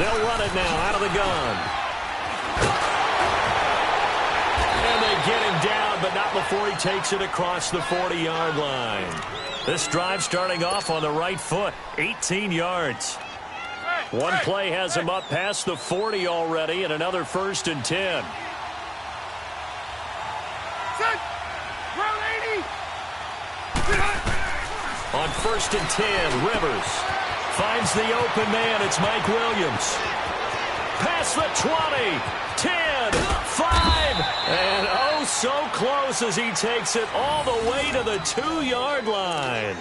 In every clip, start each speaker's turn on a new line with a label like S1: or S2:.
S1: They'll run it now out of the gun. And they get him down, but not before he takes it across the 40-yard line. This drive starting off on the right foot, 18 yards. One play has him up past the 40 already, and another 1st and 10. On 1st and 10, Rivers finds the open man. It's Mike Williams. Past the 20, 10, 5, and oh, so close as he takes it all the way to the 2-yard line.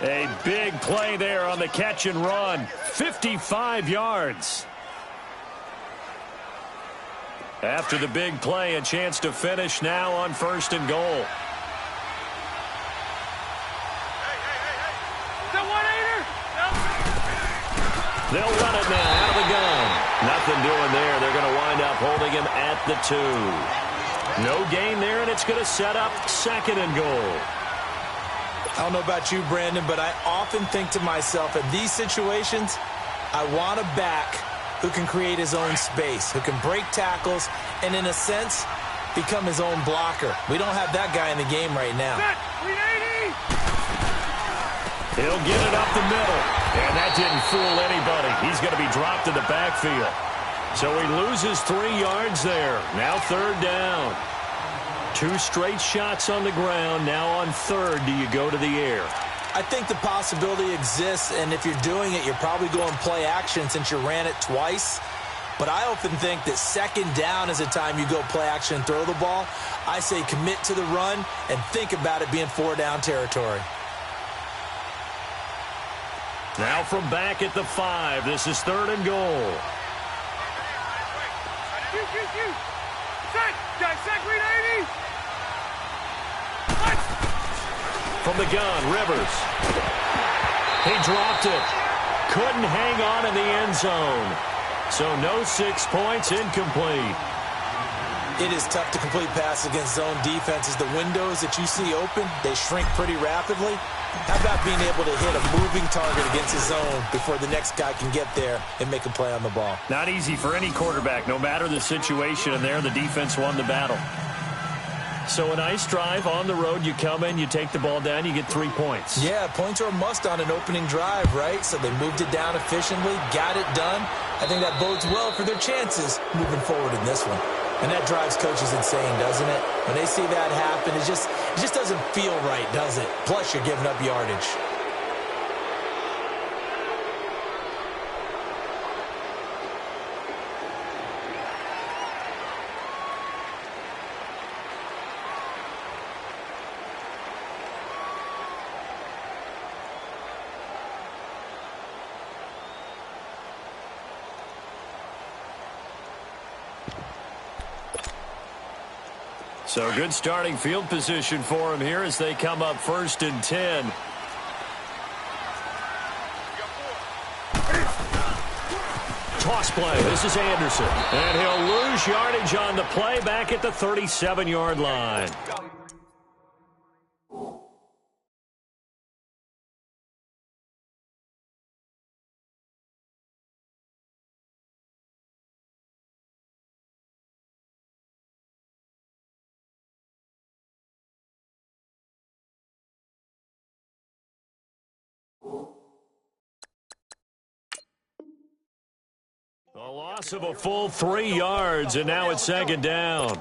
S1: A big play there on the catch and run, 55 yards. After the big play, a chance to finish now on 1st and goal. They'll run it now out of the gun. Nothing doing there. They're going to wind up holding him at the 2. No gain there, and it's going to set up 2nd and goal.
S2: I don't know about you, Brandon, but I often think to myself, in these situations, I want a back who can create his own space, who can break tackles, and in a sense, become his own blocker. We don't have that guy in the game right now.
S1: He'll get it up the middle, and that didn't fool anybody. He's going to be dropped in the backfield. So he loses 3 yards there. Now 3rd down. 2 straight shots on the ground. Now on 3rd, do you go to the air?
S2: I think the possibility exists, and if you're doing it, you're probably going play action since you ran it twice. But I often think that 2nd down is a time you go play action and throw the ball. I say commit to the run and think about it being 4-down territory.
S1: Now from back at the 5, this is 3rd and goal. From the gun, Rivers. He dropped it. Couldn't hang on in the end zone. So no 6 points, incomplete.
S2: It is tough to complete passes against zone defenses. The windows that you see open, they shrink pretty rapidly. How about being able to hit a moving target against his zone before the next guy can get there and make a play on the ball?
S1: Not easy for any quarterback, no matter the situation, and there the defense won the battle. So a nice drive on the road. You come in, you take the ball down, you get 3 points.
S2: Yeah, points are a must on an opening drive, right? So they moved it down efficiently, got it done. I think that bodes well for their chances moving forward in this one. And that drives coaches insane, doesn't it? When they see that happen, it just doesn't feel right, does it? Plus, you're giving up yardage.
S1: So good starting field position for him here as they come up 1st and 10. Toss play. This is Anderson. And he'll lose yardage on the play back at the 37-yard line. A loss of a full 3 yards, and now it's 2nd down.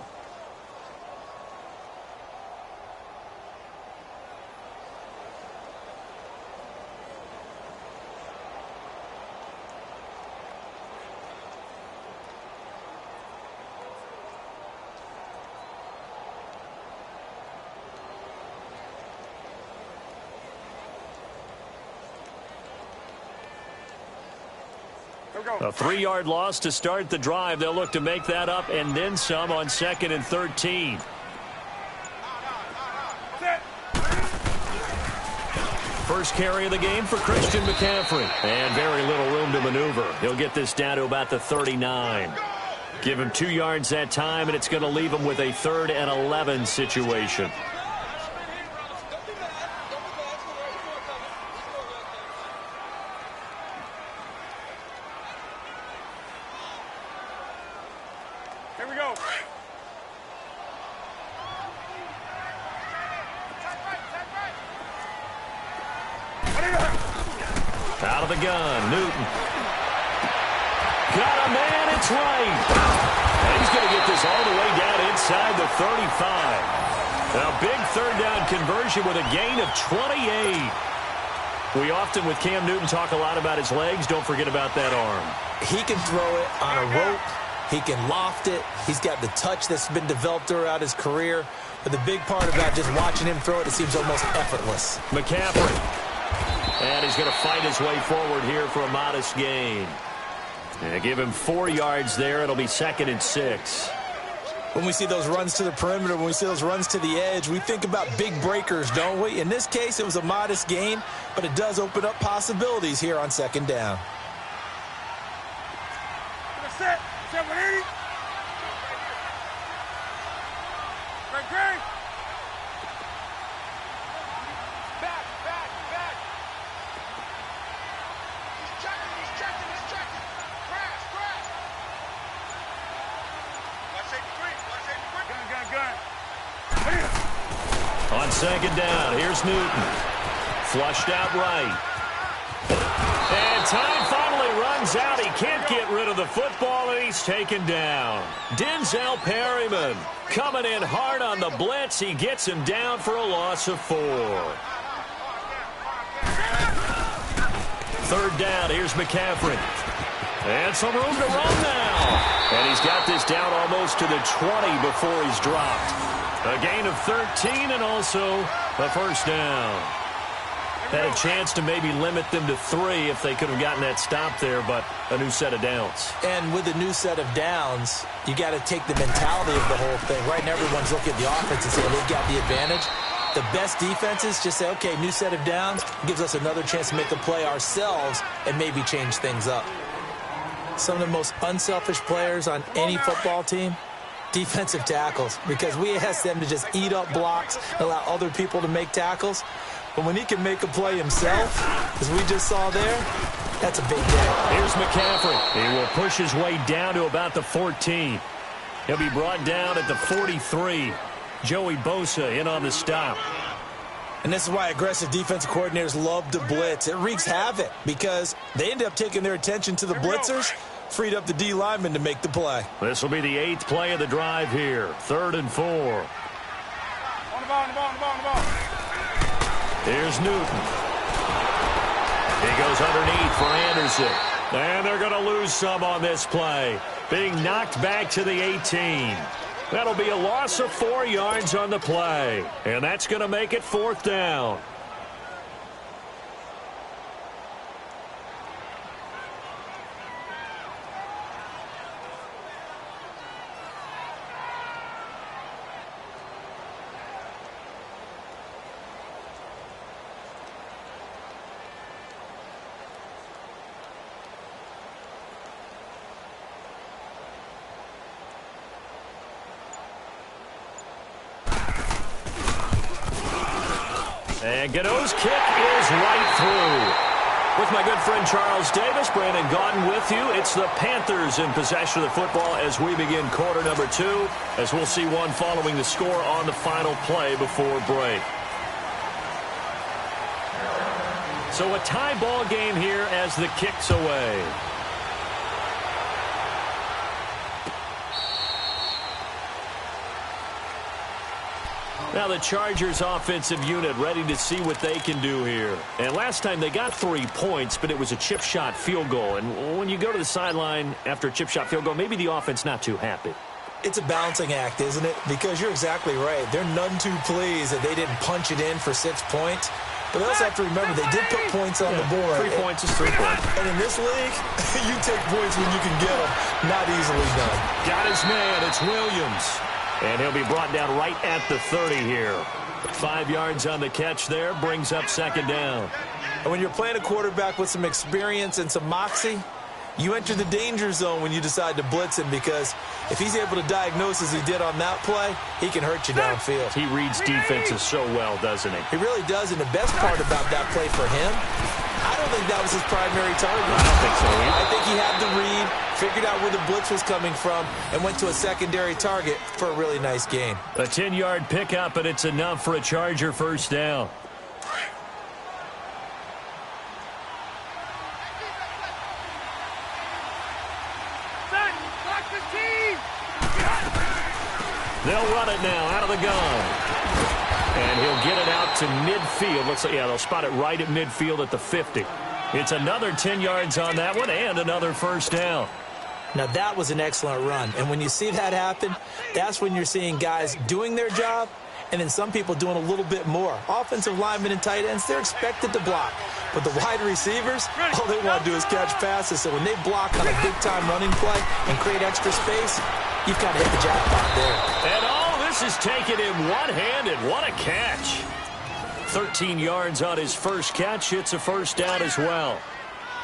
S1: A 3-yard loss to start the drive. They'll look to make that up and then some on 2nd and 13. First carry of the game for Christian McCaffrey. And very little room to maneuver. He'll get this down to about the 39. Give him 2 yards that time, and it's going to leave him with a 3rd and 11 situation.
S3: Here we go.
S1: Out of the gun, Newton. Got a man, it's right. And he's going to get this all the way down inside the 35. A big 3rd down conversion with a gain of 28. We often, with Cam Newton, talk a lot about his legs. Don't forget about that arm.
S2: He can throw it on a rope. He can loft it. He's got the touch that's been developed throughout his career. But the big part about just watching him throw it, it seems almost effortless.
S1: McCaffrey. And he's going to fight his way forward here for a modest gain. And give him 4 yards there. It'll be 2nd and 6.
S2: When we see those runs to the perimeter, when we see those runs to the edge, we think about big breakers, don't we? In this case, it was a modest gain, but it does open up possibilities here on 2nd down.
S3: Set 780. Great. Back. He's checking. Crash.
S1: Gun. On 2nd down, here's Newton. Flushed out right. And time finally runs out. He can't get rid of the football, and he's taken down. Denzel Perryman coming in hard on the blitz. He gets him down for a loss of 4. 3rd down, here's McCaffrey. And some room to run now. And he's got this down almost to the 20 before he's dropped. A gain of 13 and also a 1st down. Had a chance to maybe limit them to 3 if they could have gotten that stop there, but a new set of downs.
S2: And with a new set of downs, you got to take the mentality of the whole thing. Right now, everyone's looking at the offense and saying they've got the advantage. The best defenses just say, okay, new set of downs, gives us another chance to make a play ourselves and maybe change things up. Some of the most unselfish players on any football team, defensive tackles, because we ask them to just eat up blocks, allow other people to make tackles. But when he can make a play himself, as we just saw there, that's a big day.
S1: Here's McCaffrey. He will push his way down to about the 14. He'll be brought down at the 43. Joey Bosa in on the stop.
S2: And this is why aggressive defensive coordinators love to blitz. It wreaks havoc because they end up taking their attention to the blitzers, freed up the D lineman to make the play.
S1: This will be the 8th play of the drive here. 3rd and 4.
S3: On the ball.
S1: Here's Newton. He goes underneath for Anderson. And they're going to lose some on this play. Being knocked back to the 18. That'll be a loss of 4 yards on the play. And that's going to make it 4th down. And Gano's kick is right through. With my good friend Charles Davis, Brandon Gaudin with you. It's the Panthers in possession of the football as we begin quarter number 2, as we'll see one following the score on the final play before break. So a tie ball game here as the kick's away. Now the Chargers offensive unit ready to see what they can do here. And last time they got 3 points, but it was a chip shot field goal. And when you go to the sideline after a chip shot field goal, maybe the offense not too happy.
S2: It's a balancing act, isn't it? Because you're exactly right. They're none too pleased that they didn't punch it in for 6 points. But they also have to remember they did put points on the board.
S1: 3 points is 3 points.
S2: And in this league, you take points when you can get them. Not easily done.
S1: Got his man. It's Williams. And he'll be brought down right at the 30 here. 5 yards on the catch there. Brings up second down.
S2: And when you're playing a quarterback with some experience and some moxie, you enter the danger zone when you decide to blitz him, because if he's able to diagnose as he did on that play, he can hurt you downfield.
S1: He reads defenses so well, doesn't he?
S2: He really does, and the best part about that play for him, I don't think that was his primary target.
S1: I don't think so either.
S2: I think he had the read, figured out where the blitz was coming from, and went to a secondary target for a really nice gain.
S1: A 10-yard pickup, and it's enough for a Charger first down. They'll run it now out of the gun. And he'll get it out to midfield. Looks like, yeah, they'll spot it right at midfield at the 50. It's another 10 yards on that one and another first down.
S2: Now, that was an excellent run. And when you see that happen, that's when you're seeing guys doing their job and then some people doing a little bit more. Offensive linemen and tight ends, they're expected to block. But the wide receivers, all they want to do is catch passes. So when they block on a big-time running play and create extra space, you've kind of hit the jackpot there.
S1: And all this is taken in one-handed. What a catch. 13 yards on his first catch. It's a first down as well.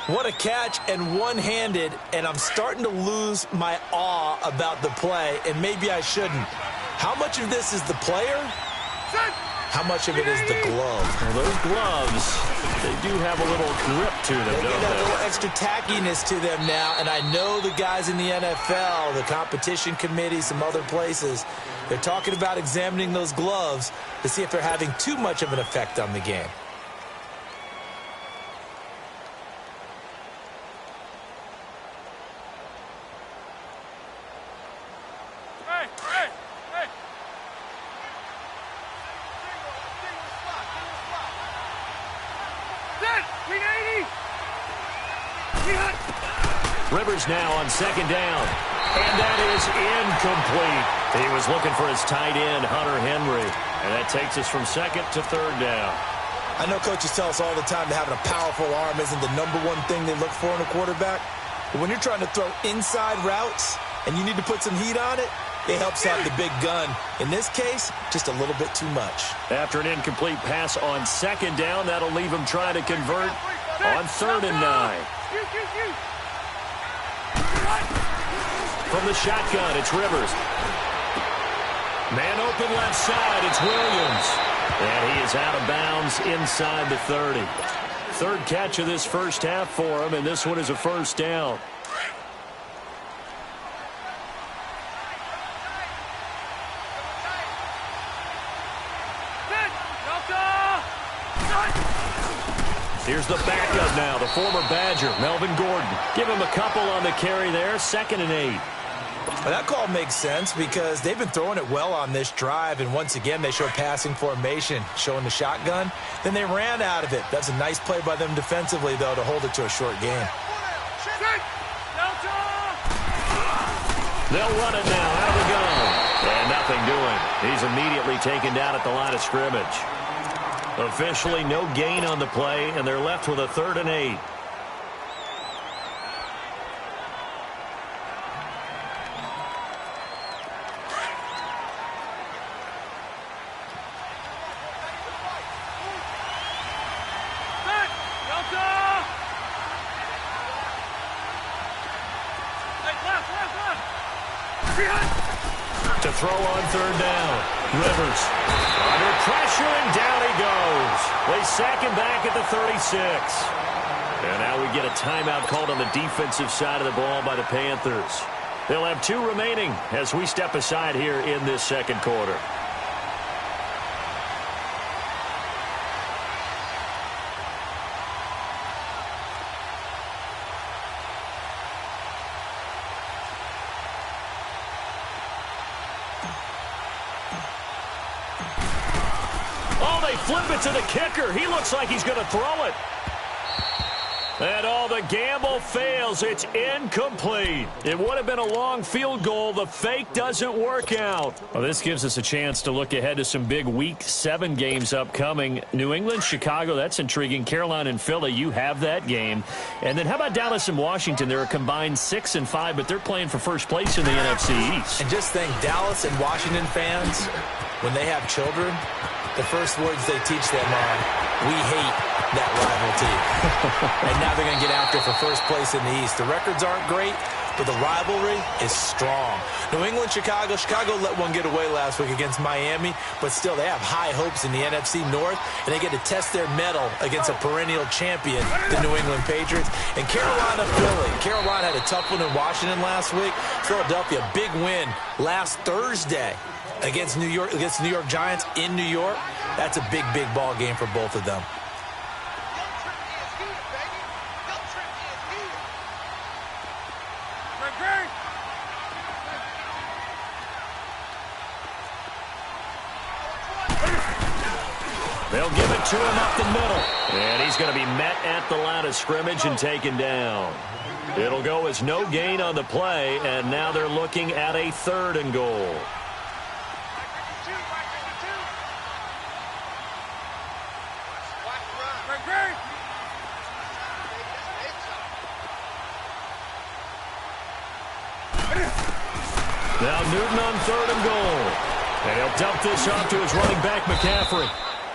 S2: What a catch, and one-handed, and I'm starting to lose my awe about the play, and maybe I shouldn't. How much of this is the player? How much of it is the glove?
S1: Well, those gloves, they do have a little grip to them,
S2: They
S1: don't
S2: get that
S1: they?
S2: little extra tackiness to them now, and I know the guys in the NFL, the competition committee, some other places, they're talking about examining those gloves to see if they're having too much of an effect on the game.
S1: Rivers now on second down. And that is incomplete. He was looking for his tight end, Hunter Henry. And that takes us from second to third down.
S2: I know coaches tell us all the time that having a powerful arm isn't the number one thing they look for in a quarterback. But when you're trying to throw inside routes and you need to put some heat on it, it helps have the big gun. In this case, just a little bit too much.
S1: After an incomplete pass on second down, that'll leave him trying to convert on 3rd and 9. From the shotgun, it's Rivers. Man open left side, it's Williams. And he is out of bounds inside the 30. Third catch of this first half for him, and this one is a first down. Here's the backup now, the former Badger, Melvin Gordon. Give him a couple on the carry there, 2nd and 8.
S2: Well, that call makes sense because they've been throwing it well on this drive, and once again they show passing formation, showing the shotgun. Then they ran out of it. That's a nice play by them defensively, though, to hold it to a short gain.
S1: They'll run it now out of the gun. And nothing doing. He's immediately taken down at the line of scrimmage. Officially no gain on the play, and they're left with a 3rd and 8. To throw on 3rd down. Rivers under pressure, and down he goes. They sack him back at the 36. And now we get a timeout called on the defensive side of the ball by the Panthers. They'll have 2 remaining as we step aside here in this second quarter. Flip it to the kicker. He looks like he's going to throw it. And all the gamble fails. It's incomplete. It would have been a long field goal. The fake doesn't work out. Well, this gives us a chance to look ahead to some big Week 7 games upcoming. New England, Chicago, that's intriguing. Carolina and Philly, you have that game. And then how about Dallas and Washington? They're a combined 6-5, but they're playing for first place in the NFC East.
S2: And just think, Dallas and Washington fans, when they have children, the first words they teach them are, "We hate that rival team." And now they're going to get after for first place in the East. The records aren't great, but the rivalry is strong. New England, Chicago. Chicago let one get away last week against Miami, but still they have high hopes in the NFC North, and they get to test their mettle against a perennial champion, the New England Patriots. And Carolina, Philly. Carolina had a tough one in Washington last week. Philadelphia, big win last Thursday against New York Giants in New York. That's a big, big ball game for both of them.
S1: They'll give it to him up the middle. And he's going to be met at the line of scrimmage and taken down. It'll go as no gain on the play, and now they're looking at a 3rd and goal. Now Newton on 3rd and goal. And he'll dump this off to his running back, McCaffrey.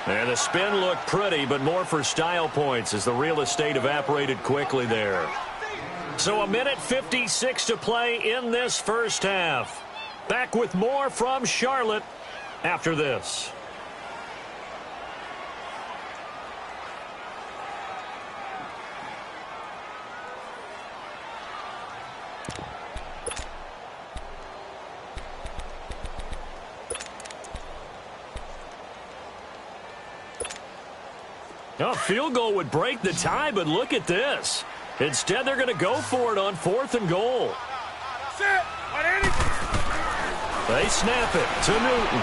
S1: And the spin looked pretty, but more for style points as the real estate evaporated quickly there. So 1:56 to play in this first half. Back with more from Charlotte after this. A field goal would break the tie, but look at this. Instead, they're going to go for it on 4th and goal. They snap it to Newton.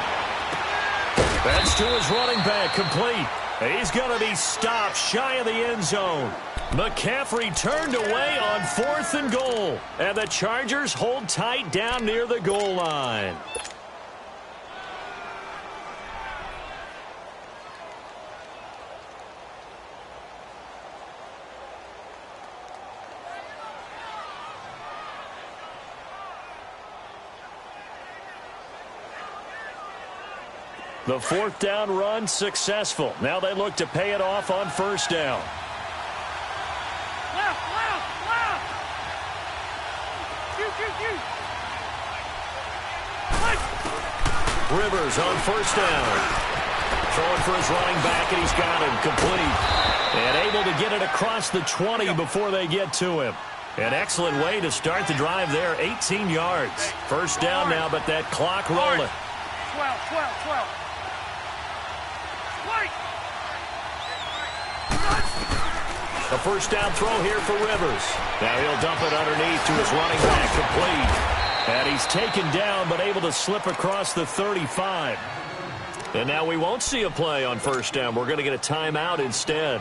S1: That's to his running back, complete. He's going to be stopped shy of the end zone. McCaffrey turned away on 4th and goal. And the Chargers hold tight down near the goal line. The 4th down run successful. Now they look to pay it off on 1st down.
S3: Left.
S1: Rivers on 1st down. Throwing for his running back, and he's got him complete. And able to get it across the 20 before they get to him. An excellent way to start the drive there, 18 yards. 1st down now, but that clock rolling.
S3: 12.
S1: A 1st down throw here for Rivers. Now he'll dump it underneath to his running back, complete. And he's taken down, but able to slip across the 35. And now we won't see a play on 1st down. We're going to get a timeout instead,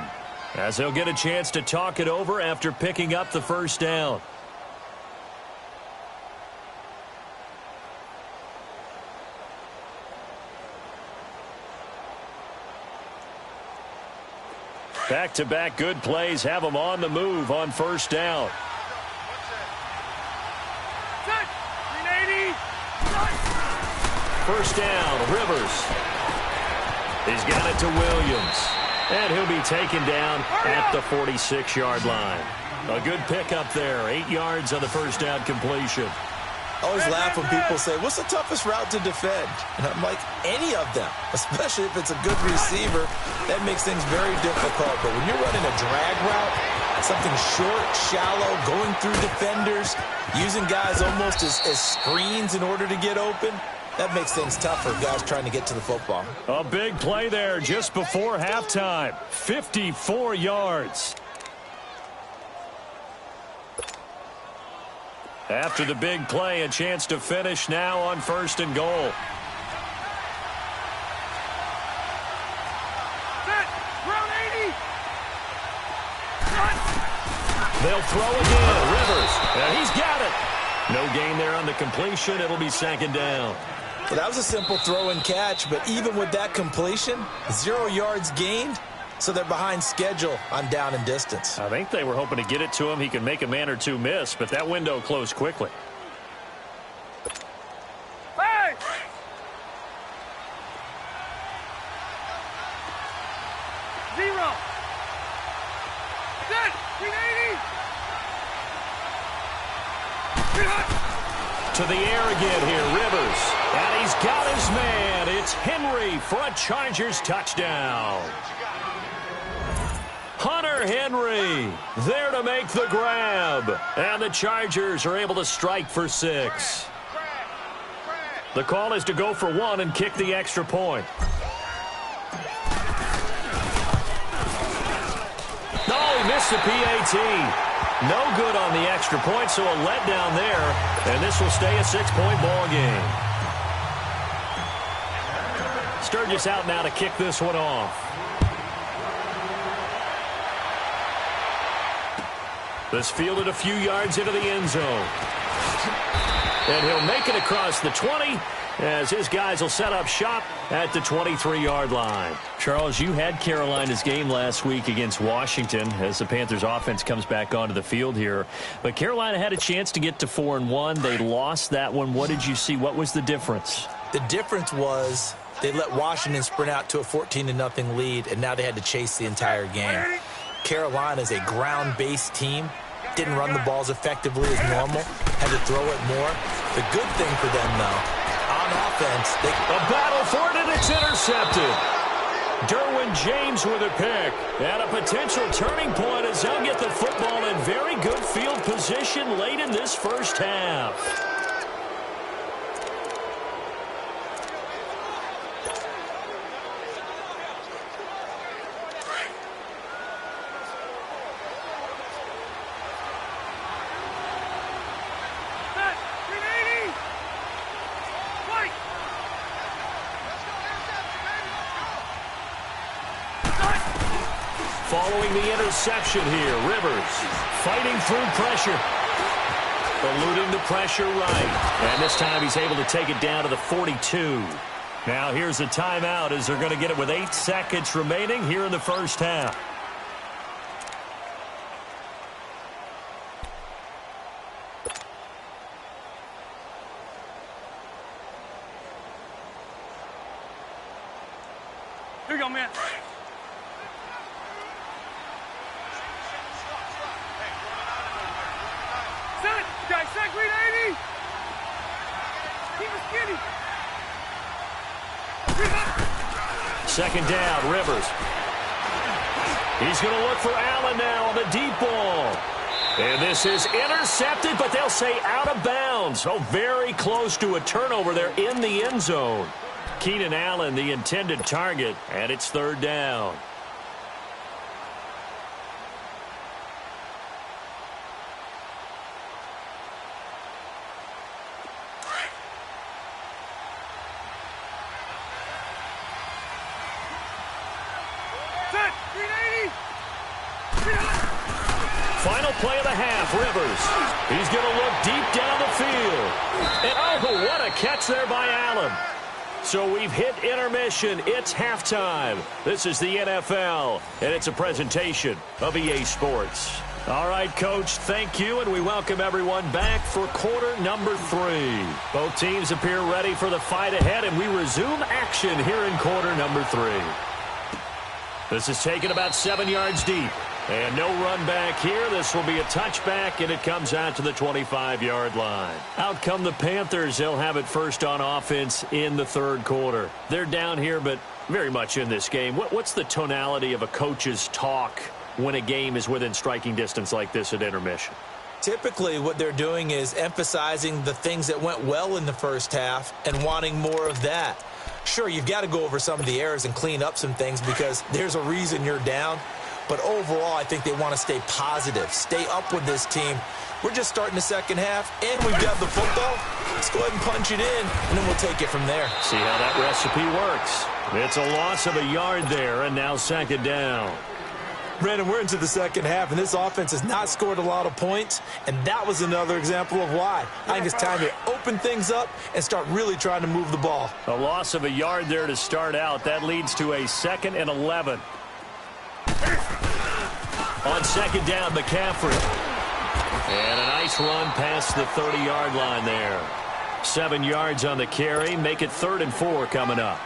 S1: as he'll get a chance to talk it over after picking up the 1st down. Back-to-back good plays have them on the move on 1st down. First down, Rivers. He's got it to Williams. And he'll be taken down at the 46-yard line. A good pickup there, 8 yards on the 1st down completion.
S2: I always laugh when people say, what's the toughest route to defend? And I'm like, any of them, especially if it's a good receiver. That makes things very difficult. But when you're running a drag route, something short, shallow, going through defenders, using guys almost as screens in order to get open, that makes things tough for guys trying to get to the football.
S1: A big play there just before halftime, 54 yards. After the big play, a chance to finish now on 1st and goal. They'll throw again. Rivers, and he's got it. No gain there on the completion. It'll be second down.
S2: Well, that was a simple throw and catch, but even with that completion, 0 yards gained, so they're behind schedule on down and distance.
S1: I think they were hoping to get it to him. He could make a man or two miss, but that window closed quickly.
S3: Hey! Zero. Set. 380.
S1: To the air again here, Rivers. And he's got his man. It's Henry for a Chargers touchdown. Hunter Henry there to make the grab. And the Chargers are able to strike for 6. The call is to go for 1 and kick the extra point. Oh, he missed the PAT. No good on the extra point, so a letdown there. And this will stay a 6-point ball game. Sturgis out now to kick this one off. This fielded a few yards into the end zone. And he'll make it across the 20 as his guys will set up shop at the 23-yard line. Charles, you had Carolina's game last week against Washington as the Panthers offense comes back onto the field here. But Carolina had a chance to get to 4-1. They lost that one. What did you see? What was the difference?
S2: The difference was they let Washington sprint out to a 14-0 lead, and now they had to chase the entire game. Carolina is a ground-based team. Didn't run the balls effectively as normal. Had to throw it more. The good thing for them, though, on offense,
S1: a battle for it, and it's intercepted. Derwin James with a pick. And a potential turning point as they'll get the football in very good field position late in this first half. Following the interception here, Rivers fighting through pressure. Eluding the pressure right. And this time he's able to take it down to the 42. Now here's the timeout as they're going to get it with 8 seconds remaining here in the first half.
S3: Here you go, man. Set. Guys, set. Green 80. Keep it skinny.
S1: Second down, Rivers. He's going to look for Allen now on the deep ball. And this is intercepted, but they'll say out of bounds. Oh, very close to a turnover there in the end zone. Keenan Allen, the intended target, and it's third down.
S3: Set. Green 80.
S1: Final play of the half, Rivers. He's going to look deep down the field. And oh, what a catch there by Allen. So we've hit intermission. It's halftime. This is the NFL, and it's a presentation of EA Sports. All right, Coach, thank you, and we welcome everyone back for quarter number 3. Both teams appear ready for the fight ahead, and we resume action here in quarter number 3. This is taken about 7 yards deep. And no run back here. This will be a touchback, and it comes out to the 25-yard line. Out come the Panthers. They'll have it first on offense in the third quarter. They're down here, but very much in this game. What's the tonality of a coach's talk when a game is within striking distance like this at intermission?
S2: Typically, what they're doing is emphasizing the things that went well in the first half and wanting more of that. Sure, you've got to go over some of the errors and clean up some things because there's a reason you're down. But overall, I think they want to stay positive, stay up with this team. We're just starting the second half, and we've got the football. Let's go ahead and punch it in, and then we'll take it from there.
S1: See how that recipe works. It's a loss of a yard there, and now second down.
S2: Brandon, we're into the second half, and this offense has not scored a lot of points, and that was another example of why. I think it's time to open things up and start really trying to move the ball.
S1: A loss of a yard there to start out. That leads to a 2nd and 11. On second down, McCaffrey. And a nice run past the 30-yard line there. 7 yards on the carry. Make it 3rd and 4 coming up.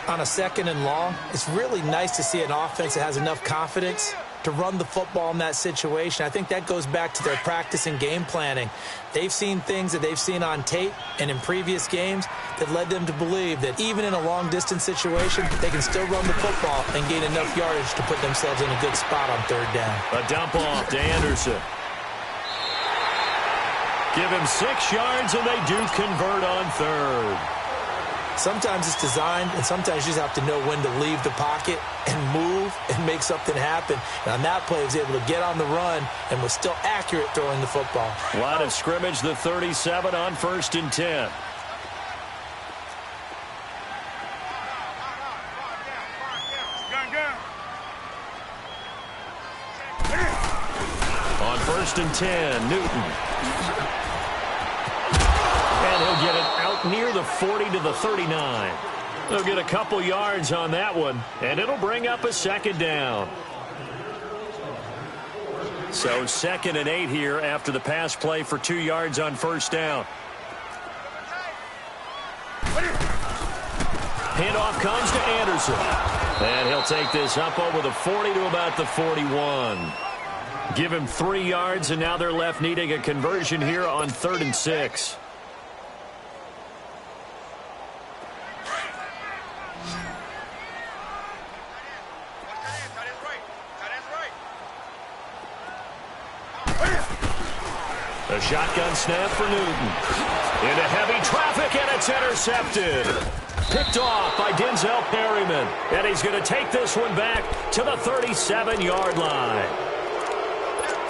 S2: On a 2nd and long, it's really nice to see an offense that has enough confidence to run the football in that situation. I think that goes back to their practice and game planning. They've seen things that they've seen on tape and in previous games that led them to believe that even in a long-distance situation, they can still run the football and gain enough yardage to put themselves in a good spot on 3rd down.
S1: A dump off to Anderson. Give him 6 yards, and they do convert on 3rd.
S2: Sometimes it's designed, and sometimes you just have to know when to leave the pocket and move and make something happen. And on that play, he was able to get on the run and was still accurate throwing the football.
S1: Line of scrimmage, the 37 on 1st and 10. On 1st and 10, Newton. And he'll get it out near the 40 to the 39. They'll get a couple yards on that one, and it'll bring up a 2nd down. So 2nd and 8 here after the pass play for 2 yards on 1st down. Handoff comes to Anderson. And he'll take this up over the 40 to about the 41. Give him 3 yards, and now they're left needing a conversion here on 3rd and 6. A shotgun snap for Newton. Into heavy traffic, and it's intercepted. Picked off by Denzel Perryman. And he's going to take this one back to the 37-yard line.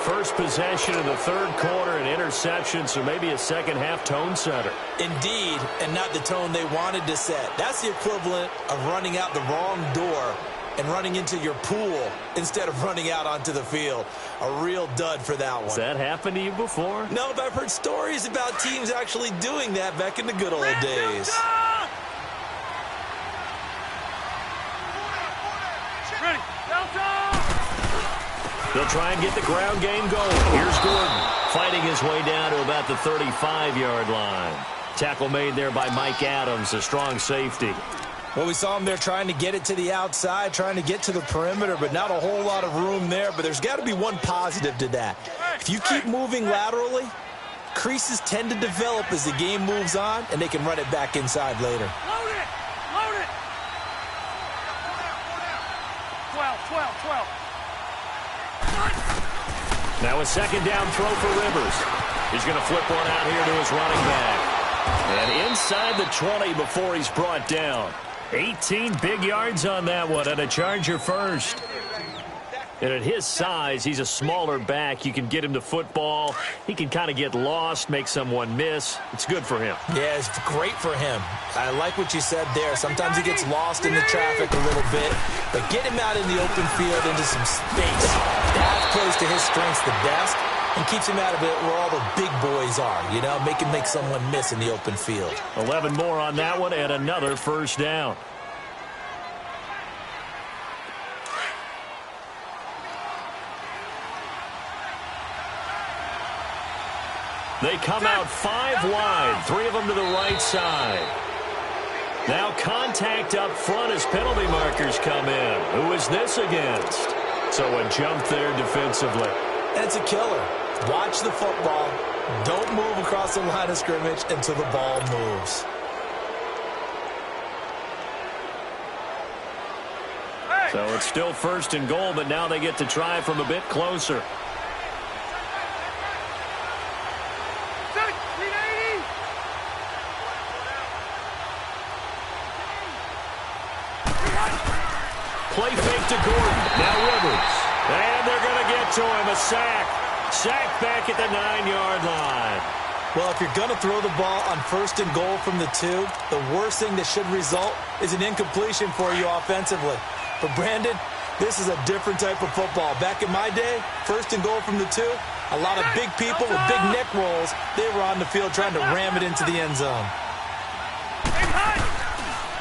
S1: First possession of the 3rd quarter, an interception, so maybe a second-half tone setter.
S2: Indeed, and not the tone they wanted to set. That's the equivalent of running out the wrong door and running into your pool instead of running out onto the field. A real dud for that one.
S1: Has that happened to you before?
S2: No, but I've heard stories about teams actually doing that back in the good old days.
S3: Ready. Delta!
S1: They'll try and get the ground game going. Here's Gordon fighting his way down to about the 35-yard line. Tackle made there by Mike Adams, a strong safety.
S2: Well, we saw him there trying to get it to the outside, trying to get to the perimeter, but not a whole lot of room there. But there's got to be one positive to that. If you keep moving laterally, creases tend to develop as the game moves on, and they can run it back inside later.
S3: Load it! Load it! 12.
S1: Now a 2nd down throw for Rivers. He's going to flip one out here to his running back. And inside the 20 before he's brought down. 18 big yards on that one, and a Charger first. And at his size, he's a smaller back. You can get him to football. He can kind of get lost, make someone miss. It's good for him.
S2: Yeah, it's great for him. I like what you said there. Sometimes he gets lost in the traffic a little bit, but get him out in the open field into some space. That plays to his strengths the best and keeps him out of it where all the big boys are, you know, make someone miss in the open field.
S1: 11 more on that one and another 1st down. They come out 5 wide, 3 of them to the right side. Now contact up front as penalty markers come in. Who is this against? So a jump there defensively.
S2: And it's a killer. Watch the football. Don't move across the line of scrimmage until the ball moves.
S1: So it's still 1st and goal, but now they get to try from a bit closer. Play fake to Gordon. Now Rivers. And they're going to get to him. A sack. Sack back at the 9-yard line.
S2: Well, if you're going to throw the ball on 1st and goal from the 2, the worst thing that should result is an incompletion for you offensively. But Brandon, This is a different type of football. Back in my day, first and goal from the 2, a lot of big people with big neck rolls. They were on the field trying to ram it into the end zone.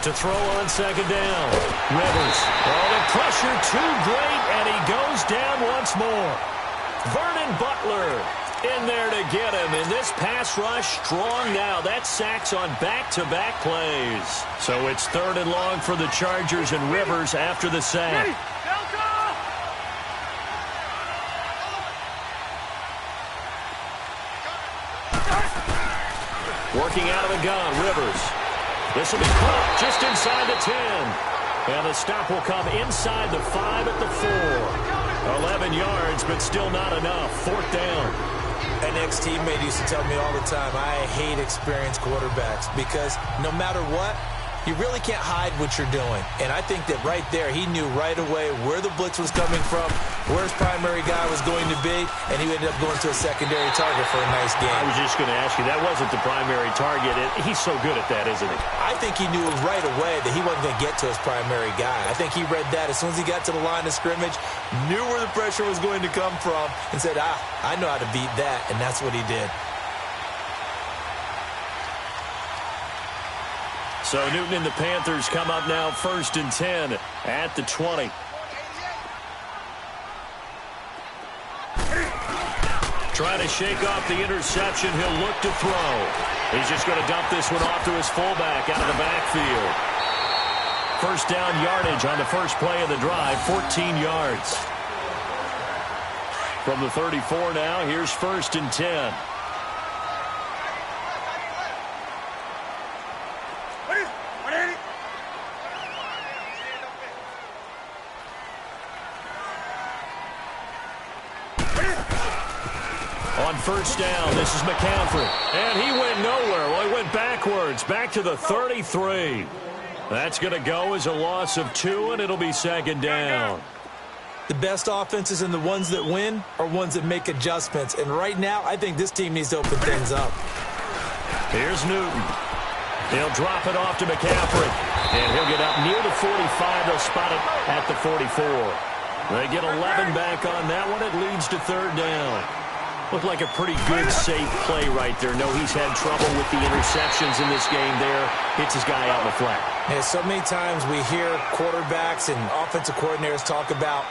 S1: To throw on second down. Rivers. Oh, the pressure too great, and he goes down once more. Vernon Butler in there to get him. And this pass rush strong now. That's sacks on back-to-back plays. So it's 3rd and long for the Chargers, and Rivers after the sack. Working out of the gun, Rivers. This will be caught just inside the 10. And the stop will come inside the 5 at the 4. 11 yards, but still not enough. 4th down.
S2: An ex-teammate used to tell me all the time, I hate experienced quarterbacks because no matter what, you really can't hide what you're doing. And I think that right there, he knew right away where the blitz was coming from, where his primary guy was going to be, and he ended up going to a secondary target for a nice game.
S1: I was just going to ask you, that wasn't the primary target. He's so good at that, isn't he?
S2: I think he knew right away that he wasn't going to get to his primary guy. I think he read that as soon as he got to the line of scrimmage, knew where the pressure was going to come from, and said, I know how to beat that, and that's what he did.
S1: So Newton and the Panthers come up now 1st and 10 at the 20. Trying to shake off the interception. He'll look to throw. He's just going to dump this one off to his fullback out of the backfield. 1st down yardage on the first play of the drive, 14 yards. From the 34 now, here's 1st and 10. On 1st down, this is McCaffrey. And he went nowhere. Well, he went backwards, back to the 33. That's going to go as a loss of 2, and it'll be 2nd down.
S2: The best offenses and the ones that win are ones that make adjustments. And right now, I think this team needs to open things up.
S1: Here's Newton. He'll drop it off to McCaffrey. And he'll get up near the 45. They'll spot it at the 44. They get 11 back on that one. It leads to 3rd down. Looked like a pretty good, safe play right there. No, he's had trouble with the interceptions in this game there. Hits his guy out in the flat.
S2: Yeah, so many times we hear quarterbacks and offensive coordinators talk about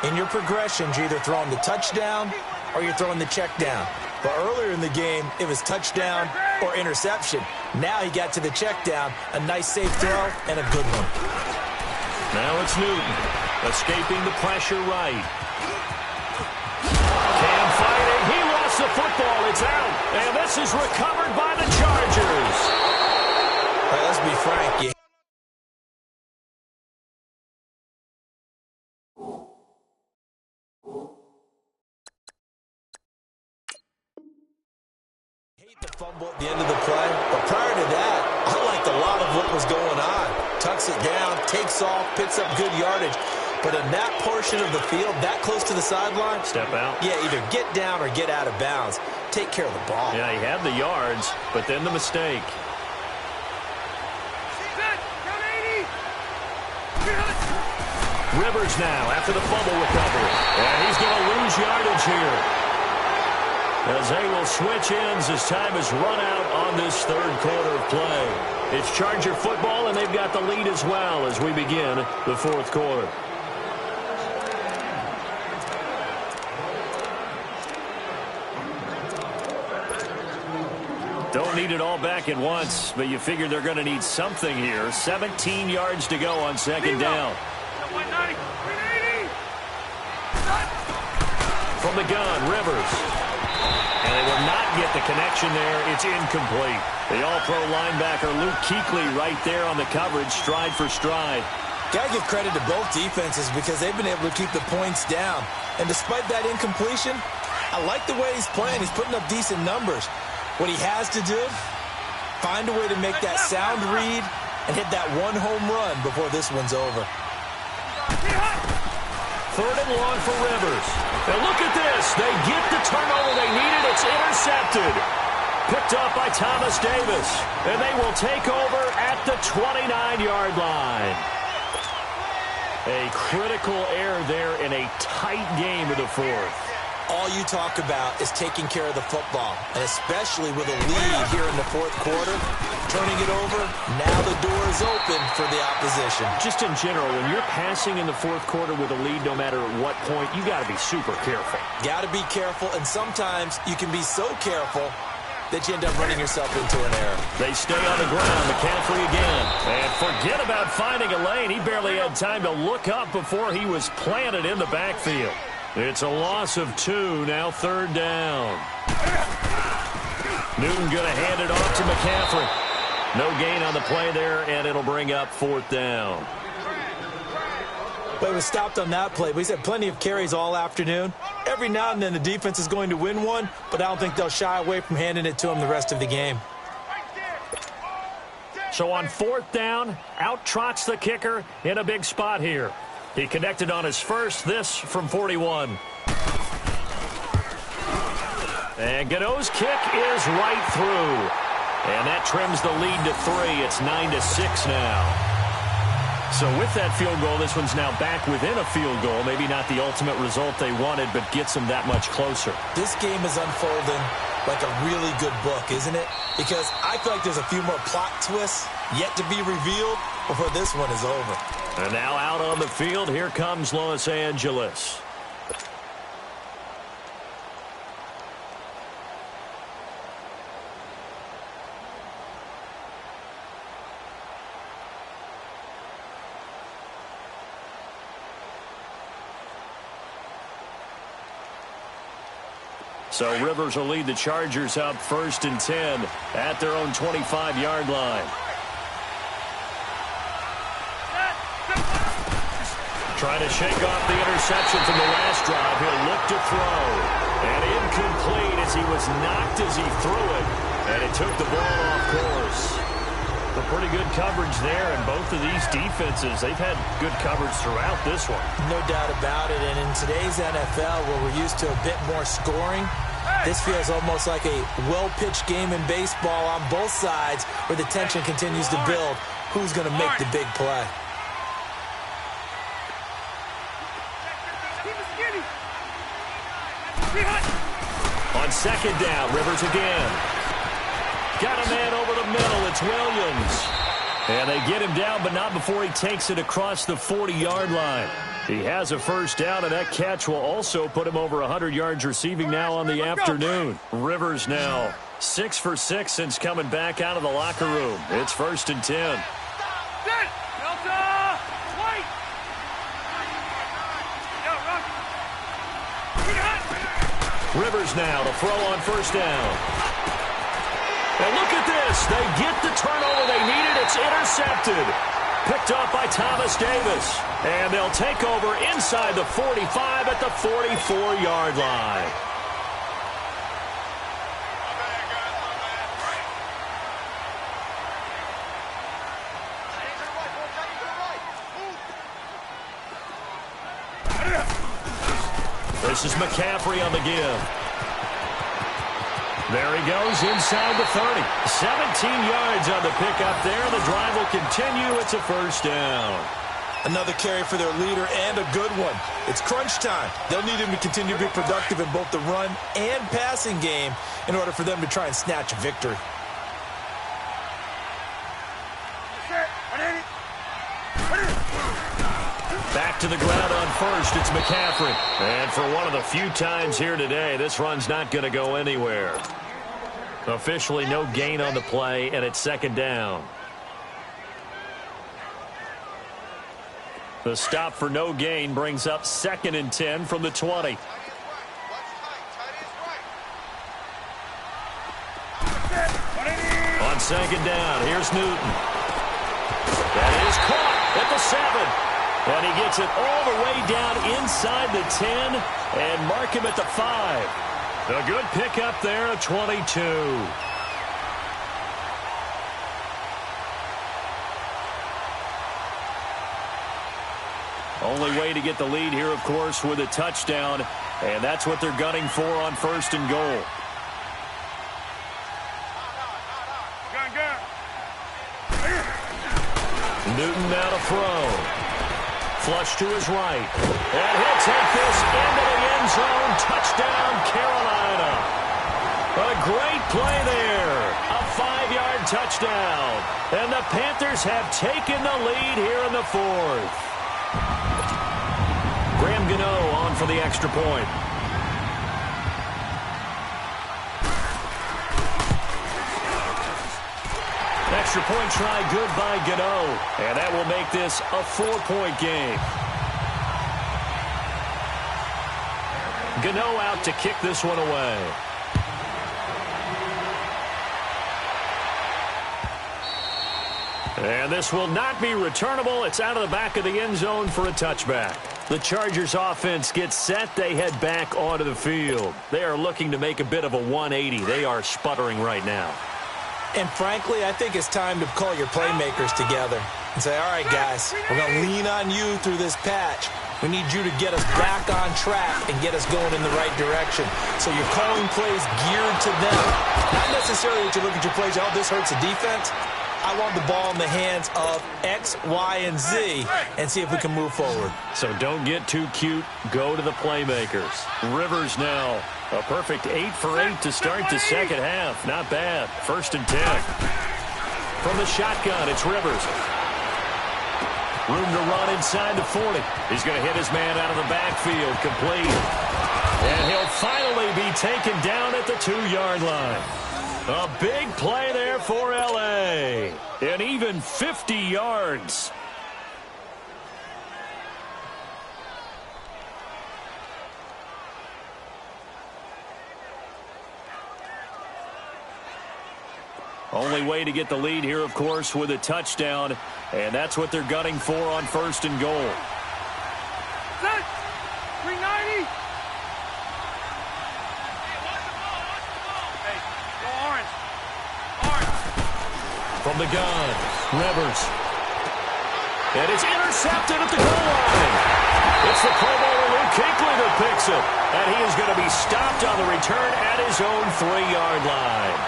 S2: in your progressions, you're either throwing the touchdown or you're throwing the check down. But earlier in the game, it was touchdown or interception. Now he got to the check down, a nice safe throw, and a good one.
S1: Now it's Newton, escaping the pressure right. The football, it's out, and this is recovered by the Chargers.
S2: Hey, let's be frank. You hate the fumble at the end of the play, but prior to that, I liked a lot of what was going on. Tucks it down, takes off, picks up good yardage. But in that portion of the field, that close to the sideline,
S1: step out.
S2: Yeah, either get down or get out of bounds. Take care of the ball.
S1: Yeah, he had the yards, but then the mistake. Rivers now after the fumble recovery. And he's going to lose yardage here. As they will switch ends as time has run out on this 3rd quarter of play. It's Charger football, and they've got the lead as well as we begin the 4th quarter. Don't need it all back at once, but you figure they're going to need something here. 17 yards to go on 2nd down. From the gun, Rivers. And they will not get the connection there. It's incomplete. The all-pro linebacker Luke Kuechly right there on the coverage, stride for stride.
S2: Got to give credit to both defenses because they've been able to keep the points down. And despite that incompletion, I like the way he's playing. He's putting up decent numbers. What he has to do, find a way to make that sound read and hit that one home run before this one's over.
S1: 3rd and long for Rivers. And look at this. They get the turnover they needed. It's intercepted. Picked up by Thomas Davis. And they will take over at the 29-yard line. A critical error there in a tight game of the fourth.
S2: All you talk about is taking care of the football, and especially with a lead here in the fourth quarter, turning it over, now the door is open for the opposition.
S1: Just in general, when you're passing in the fourth quarter with a lead, no matter at what point, you got to be super careful.
S2: Got to be careful, and sometimes you can be so careful that you end up running yourself into an error.
S1: They stay on the ground. McCaffrey again. And forget about finding a lane. He barely had time to look up before he was planted in the backfield. It's a loss of 2, now third down. Newton going to hand it off to McCaffrey. No gain on the play there, and it'll bring up fourth down.
S2: But it was stopped on that play. He's had plenty of carries all afternoon. Every now and then the defense is going to win one, but I don't think they'll shy away from handing it to him the rest of the game.
S1: So on fourth down, out trots the kicker in a big spot here. He connected on his first, this from 41. And Gano's kick is right through. And that trims the lead to 3. It's 9-6 now. So with that field goal, this one's now back within a field goal. Maybe not the ultimate result they wanted, but gets them that much closer.
S2: This game is unfolding like a really good book, isn't it? Because I feel like there's a few more plot twists yet to be revealed before this one is over.
S1: And now out on the field, here comes Los Angeles. So Rivers will lead the Chargers up 1st and 10 at their own 25-yard line. Trying to shake off the interception from the last drive. He'll look to throw. And incomplete as he was knocked as he threw it. And it took the ball off course. But pretty good coverage there, and both of these defenses, they've had good coverage throughout this one.
S2: No doubt about it. And in today's NFL, where we're used to a bit more scoring, this feels almost like a well-pitched game in baseball on both sides where the tension continues to build. Who's going to make the big play?
S1: On second down, Rivers again. Got a man over the middle. It's Williams. And they get him down, but not before he takes it across the 40-yard line. He has a first down, and that catch will also put him over 100 yards receiving now on the afternoon. Rivers now 6 for 6 since coming back out of the locker room. It's 1st and 10. Rivers now to throw on first down. And look at this. They get the turnover they needed. It's intercepted. Picked off by Thomas Davis. And they'll take over inside the 45 at the 44-yard line. This is McCaffrey on the give. There he goes inside the 30. 17 yards on the pickup there. The drive will continue. It's a first down.
S2: Another carry for their leader and a good one. It's crunch time. They'll need him to continue to be productive in both the run and passing game in order for them to try and snatch a victory.
S1: Back to the ground on first. It's McCaffrey. And for one of the few times here today, this run's not going to go anywhere. Officially no gain on the play, and it's second down. The stop for no gain brings up 2nd and 10 from the 20. On second down, here's Newton. That is caught at the 7. And he gets it all the way down inside the 10 and mark him at the 5. A good pickup there at 22. Only way to get the lead here, of course, with a touchdown. And that's what they're gunning for on 1st and goal. Newton now to throw. Flush to his right. And he'll take this into the end zone. Touchdown, Carolina. A great play there. A 5-yard touchdown. And the Panthers have taken the lead here in the fourth. Graham Gano on for the extra point. Extra point try good by Gano. And that will make this a 4-point game. Gano out to kick this one away. And this will not be returnable. It's out of the back of the end zone for a touchback. The Chargers offense gets set. They head back onto the field. They are looking to make a bit of a 180. They are sputtering right now.
S2: And frankly, I think it's time to call your playmakers together and say, all right, guys, we're going to lean on you through this patch. We need you to get us back on track and get us going in the right direction. So you're calling plays geared to them. Not necessarily that you look at your plays, oh, this hurts the defense. I want the ball in the hands of X, Y, and Z and see if we can move forward.
S1: So don't get too cute. Go to the playmakers. Rivers now. A perfect 8 for 8 to start the second half. Not bad. 1st and 10. From the shotgun, it's Rivers. Room to run inside the 40. He's going to hit his man out of the backfield. Complete. And he'll finally be taken down at the 2-yard line. A big play there for L.A. And even 50 yards. Only way to get the lead here, of course, with a touchdown. And that's what they're gunning for on 1st and goal.
S3: Set. 390. Hey, go orange. Orange.
S1: From the gun, Rivers. And it's intercepted at the goal line. It's the Pro Bowler Luke Kuechly that picks it. And he is going to be stopped on the return at his own 3-yard line.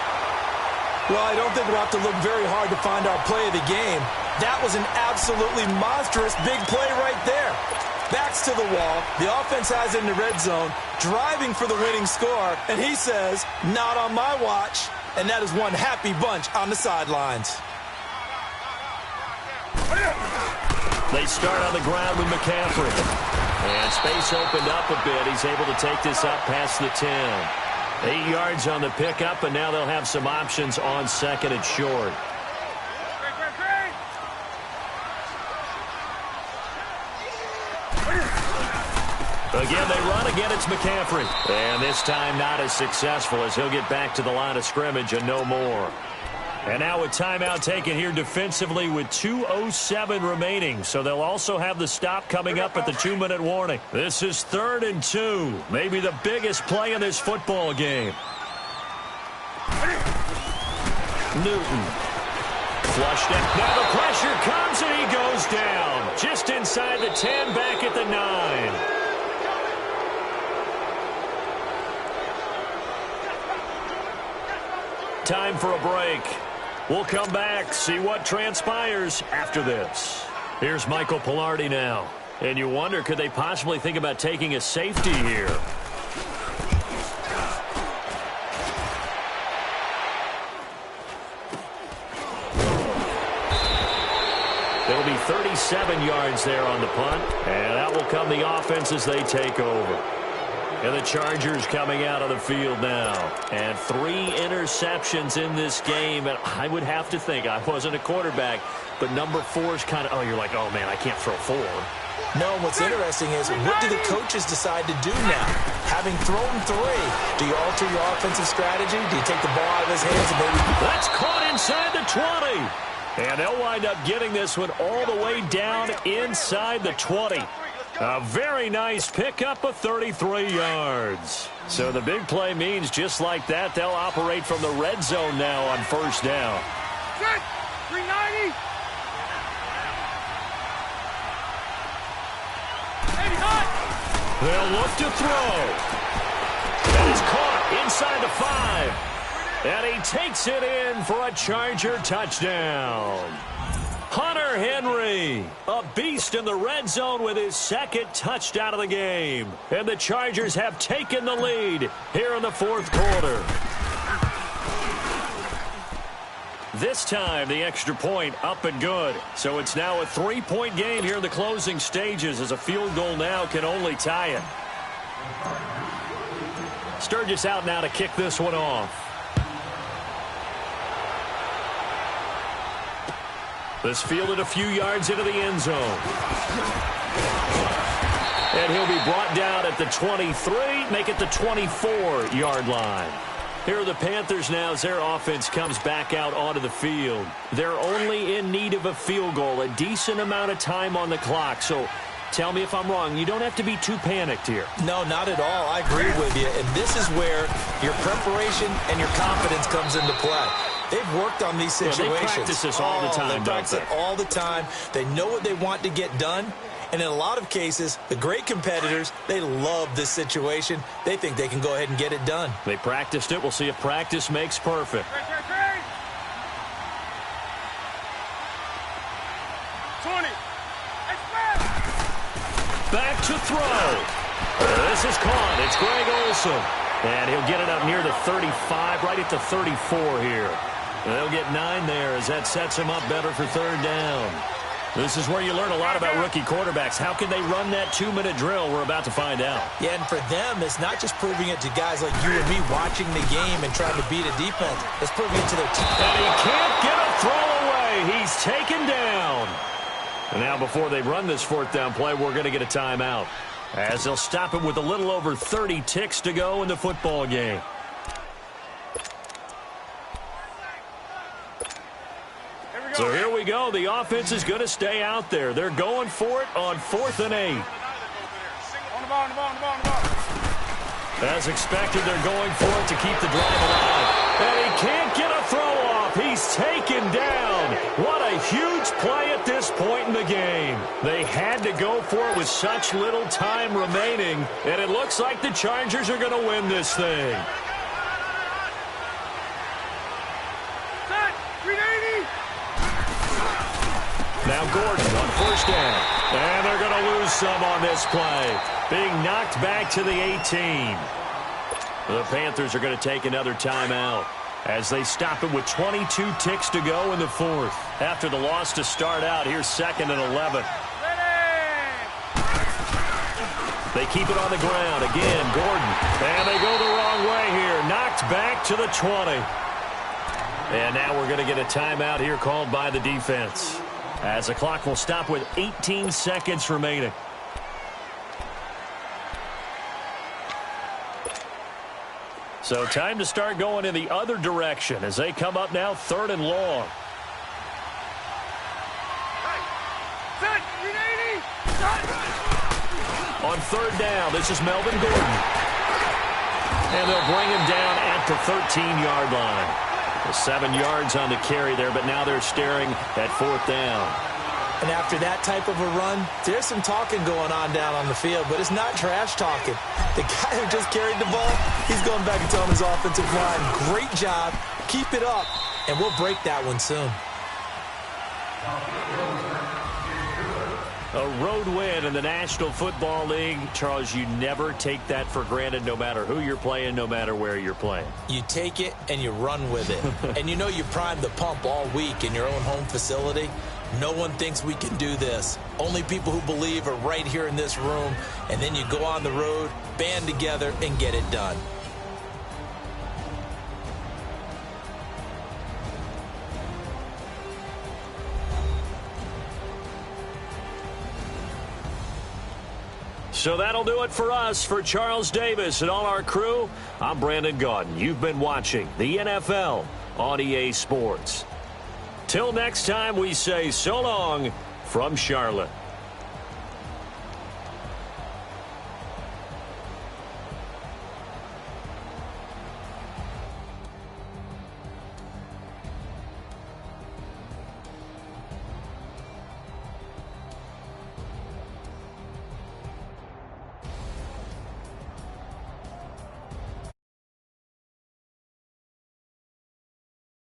S2: Well, I don't think we'll have to look very hard to find our play of the game. That was an absolutely monstrous big play right there. Backs to the wall. The offense has it in the red zone, driving for the winning score. And he says, not on my watch. And that is one happy bunch on the sidelines.
S1: They start on the ground with McCaffrey. And space opened up a bit. He's able to take this up past the 10. 8 yards on the pickup, and now they'll have some options on 2nd and short. Again, they run. Again, it's McCaffrey. And this time not as successful as he'll get back to the line of scrimmage and no more. And now a timeout taken here defensively with 2:07 remaining. So they'll also have the stop coming up at the 2-minute warning. This is 3rd and 2. Maybe the biggest play in this football game. Newton. Flushed it. Now the pressure comes and he goes down. Just inside the 10, back at the 9. Time for a break. We'll come back, see what transpires after this. Here's Michael Palardy now. And you wonder, could they possibly think about taking a safety here? It'll be 37 yards there on the punt. And that will come the offense as they take over. And the Chargers coming out of the field now. And 3 interceptions in this game. And I would have to think, I wasn't a quarterback, but number 4 is kind of, oh, you're like, oh, man, I can't throw 4.
S2: No, what's interesting is, what do the coaches decide to do now? Having thrown 3, do you alter your offensive strategy? Do you take the ball out of his hands and maybe...
S1: That's caught inside the 20. And they'll wind up getting this one all the way down inside the 20. A very nice pickup of 33 yards. So the big play means just like that, they'll operate from the red zone now on 1st down.
S3: Set. 390. 89.
S1: They'll look to throw. And it's caught inside the 5. And he takes it in for a Charger touchdown. Hunter Hunter Henry, a beast in the red zone with his second touchdown of the game. And the Chargers have taken the lead here in the fourth quarter. This time, the extra point up and good. So it's now a 3-point game here in the closing stages, as a field goal now can only tie it. Sturgis out now to kick this one off. This fielded a few yards into the end zone. And he'll be brought down at the 23, make it the 24-yard line. Here are the Panthers now as their offense comes back out onto the field. They're only in need of a field goal, a decent amount of time on the clock. So tell me if I'm wrong. You don't have to be too panicked here.
S2: No, not at all. I agree with you. And this is where your preparation and your confidence comes into play. They've worked on these situations.
S1: They practice this all the time,
S2: They practice it all the time. They know what they want to get done. And in a lot of cases, the great competitors, they love this situation. They think they can go ahead and get it done.
S1: They practiced it. We'll see if practice makes perfect.
S3: 20.
S1: Back to throw. This is caught. It's Greg Olsen. And he'll get it up near the 35, right at the 34 here. And they'll get 9 there as that sets him up better for third down. This is where you learn a lot about rookie quarterbacks. How can they run that 2-minute drill? We're about to find out.
S2: Yeah, and for them, it's not just proving it to guys like you and me watching the game and trying to beat a defense. It's proving it to their team.
S1: And he can't get a throw away. He's taken down. And now before they run this fourth down play, we're going to get a timeout, as they'll stop it with a little over 30 ticks to go in the football game. So here we go. The offense is going to stay out there. They're going for it on 4th and 8.
S3: On the ball, on the ball, on the ball, on the ball.
S1: As expected, they're going for it to keep the drive alive. And he can't get a throw off. He's taken down. What a huge play at this point in the game. They had to go for it with such little time remaining. And it looks like the Chargers are going to win this thing.
S3: Set. 380.
S1: Now Gordon on first down. And they're going to lose some on this play. Being knocked back to the 18. The Panthers are going to take another timeout as they stop it with 22 ticks to go in the fourth. After the loss to start out, here's 2nd and 11. They keep it on the ground. Again, Gordon. And they go the wrong way here. Knocked back to the 20. And now we're going to get a timeout here called by the defense, as the clock will stop with 18 seconds remaining. So time to start going in the other direction as they come up now 3rd and long.
S3: Set. 380.
S1: On 3rd down, this is Melvin Gordon. And they'll bring him down at the 13-yard line. 7 yards on the carry there, but now they're staring at 4th down.
S2: And after that type of a run, there's some talking going on down on the field, but it's not trash talking. The guy who just carried the ball, he's going back and telling his offensive line, great job, keep it up, and we'll break that one soon.
S1: A road win in the National Football League. Charles, you never take that for granted, no matter who you're playing, no matter where you're playing.
S2: You take it and you run with it. And you know you primed the pump all week in your own home facility. No one thinks we can do this. Only people who believe are right here in this room. And then you go on the road, band together, and get it done.
S1: So that'll do it for us. For Charles Davis and all our crew, I'm Brandon Gaudin. You've been watching the NFL on EA Sports. Till next time, we say so long from Charlotte.